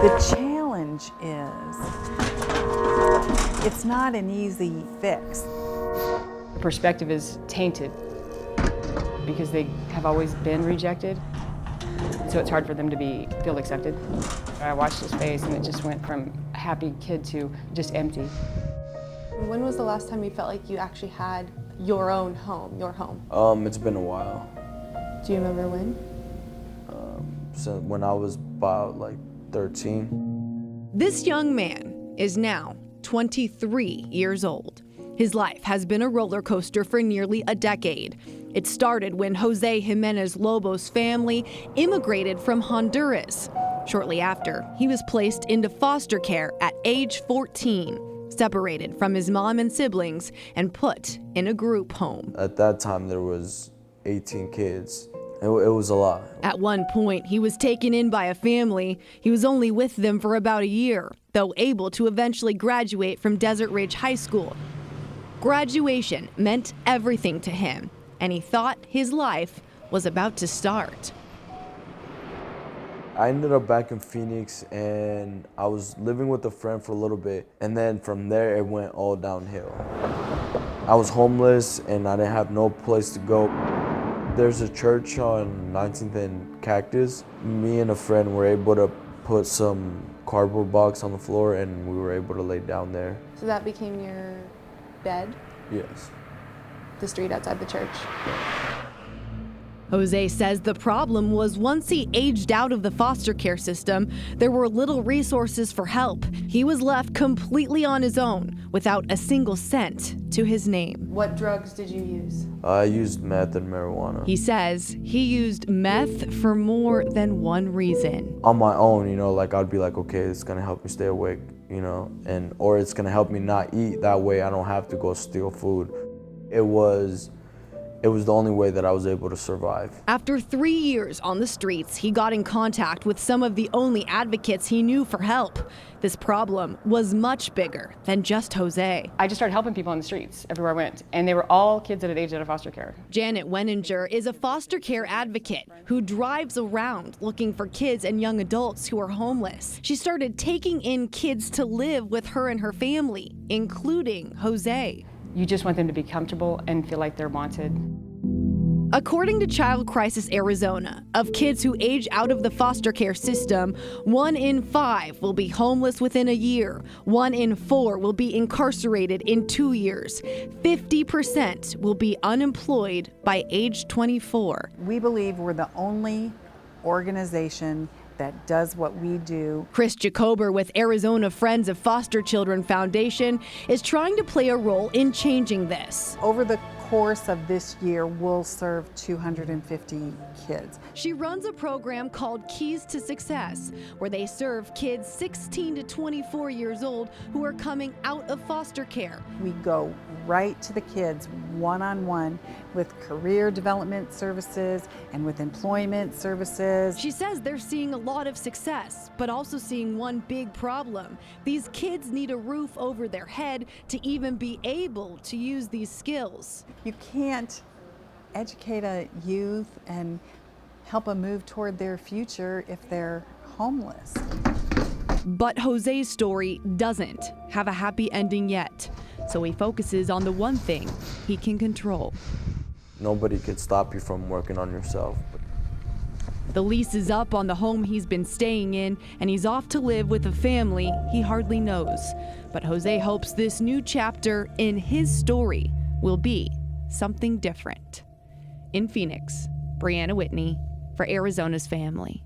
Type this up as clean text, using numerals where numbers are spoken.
The challenge is, it's not an easy fix. The perspective is tainted because they have always been rejected, so it's hard for them to feel accepted. I watched his face and it just went from a happy kid to just empty. When was the last time you felt like you actually had your own home, your home? It's been a while. Do you remember when? So when I was about like 13. This young man is now 23 years old. His life has been a roller coaster for nearly a decade. It started when Jose Jimenez Lobo's family immigrated from Honduras. Shortly after, he was placed into foster care at age 14, separated from his mom and siblings and put in a group home. At that time, there was 18 kids. It was a lot. At one point, he was taken in by a family. He was only with them for about a year, though able to eventually graduate from Desert Ridge High School. Graduation meant everything to him, and he thought his life was about to start. I ended up back in Phoenix, and I was living with a friend for a little bit, and then from there it went all downhill. I was homeless, and I didn't have no place to go. There's a church on 19th and Cactus. Me and a friend were able to put some cardboard box on the floor, and we were able to lay down there. So that became your bed? Yes. The street outside the church? Jose says the problem was once he aged out of the foster care system, there were little resources for help. He was left completely on his own, without a single cent to his name. What drugs did you use? I used meth and marijuana. He says he used meth for more than one reason. On my own, like I'd be like, okay, it's gonna help me stay awake, or it's gonna help me not eat. That way I don't have to go steal food. It was the only way that I was able to survive. After 3 years on the streets, he got in contact with some of the only advocates he knew for help. This problem was much bigger than just Jose. I just started helping people on the streets everywhere I went, and they were all kids at an age out of foster care. Janet Wenninger is a foster care advocate who drives around looking for kids and young adults who are homeless. She started taking in kids to live with her and her family, including Jose. You just want them to be comfortable and feel like they're wanted. According to Child Crisis Arizona, of kids who age out of the foster care system, 1 in 5 will be homeless within a year. 1 in 4 will be incarcerated in 2 years. 50% will be unemployed by age 24. We believe we're the only organization that does what we do. Chris Jacober with Arizona Friends of Foster Children Foundation is trying to play a role in changing this. Over the course of this year, we'll serve 250 kids. She runs a program called Keys to Success, where they serve kids 16 to 24 years old who are coming out of foster care. We go right to the kids one-on-one with career development services and with employment services. She says they're seeing a lot of success, but also seeing one big problem. These kids need a roof over their head to even be able to use these skills. You can't educate a youth and help them move toward their future if they're homeless. But Jose's story doesn't have a happy ending yet, so he focuses on the one thing he can control. Nobody could stop you from working on yourself. The lease is up on the home he's been staying in, and he's off to live with a family he hardly knows. But Jose hopes this new chapter in his story will be something different. In Phoenix, Brianna Whitney for Arizona's Family.